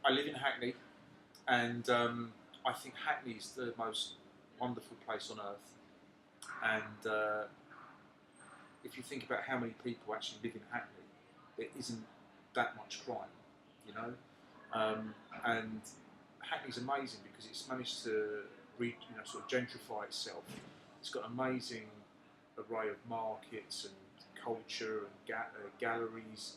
I live in Hackney, and I think Hackney is the most wonderful place on earth. And if you think about how many people actually live in Hackney, there isn't that much crime, you know. And Hackney's amazing because it's managed to sort of gentrify itself. It's got an amazing array of markets and culture and galleries.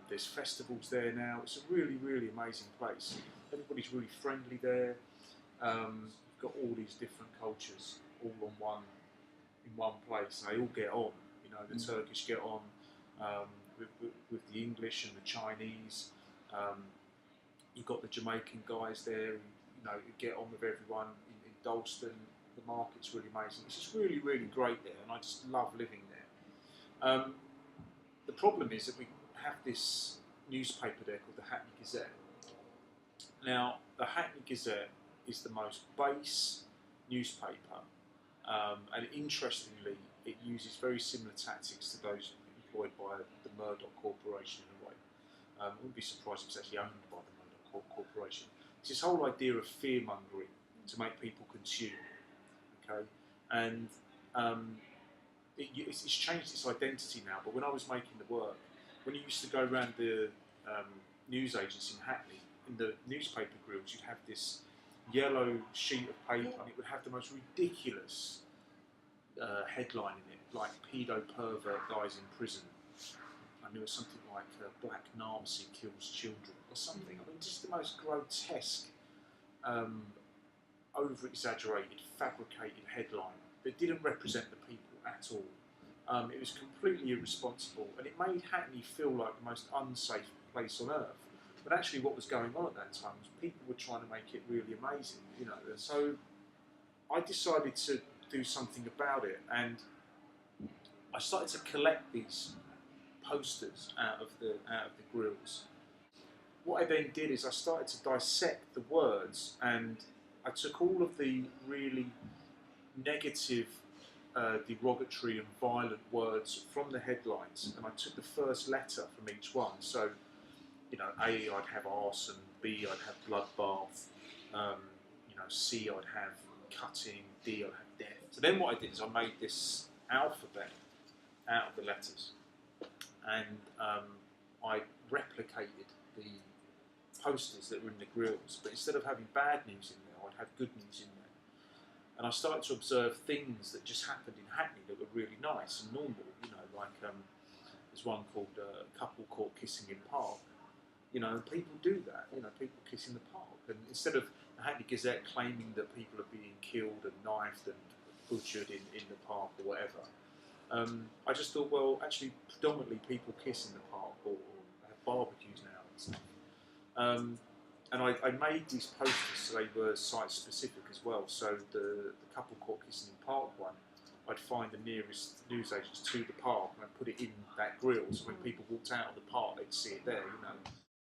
There's festivals there now. It's a really, really amazing place. Everybody's really friendly there. You've got all these different cultures all in one place, and they all get on. You know, the Turkish get on with the English and the Chinese. You've got the Jamaican guys there. You get on with everyone in Dalston. The market's really amazing. It's just really, really great there, and I just love living there. The problem is that we have this newspaper there called the Hackney Gazette. Now, the Hackney Gazette is the most base newspaper, and interestingly, it uses very similar tactics to those employed by the Murdoch Corporation in a way. I wouldn't be surprised if it's actually owned by the Murdoch Corporation. It's this whole idea of fear-mongering to make people consume, okay? And it's changed its identity now, but when I was making the work, when you used to go around the news agents in Hackney, in the newspaper grills, you'd have this yellow sheet of paper, and it would have the most ridiculous headline in it, like pedo pervert dies in prison. And there was something like black Nazi kills children, or something. I mean, just the most grotesque, over-exaggerated, fabricated headline that didn't represent the people at all. It was completely irresponsible, and it made Hackney feel like the most unsafe place on earth. But actually what was going on at that time was people were trying to make it really amazing, you know. So I decided to do something about it, and I started to collect these posters out of the grills. What I then did is I started to dissect the words, and I took all of the really negative, derogatory and violent words from the headlines, and I took the first letter from each one. So, you know, A, I'd have arson, B, I'd have bloodbath, C, I'd have cutting, D, I'd have death. So then what I did is I made this alphabet out of the letters, and I replicated the posters that were in the grills, but instead of having bad news in there, I'd have good news in there. And I started to observe things that just happened in Hackney that were really nice and normal, you know, like there's one called Couple Caught Kissing in Park. You know, people do that, you know, people kiss in the park. And instead of the Hackney Gazette claiming that people are being killed and knifed and butchered in the park or whatever, I just thought, well, actually, predominantly people kiss in the park or have barbecues now and stuff. And I made these posters so they were site-specific as well. So the Couple Caught Kissing in Park one, I'd find the nearest newsagents to the park and I'd put it in that grill, so when people walked out of the park, they'd see it there, you know.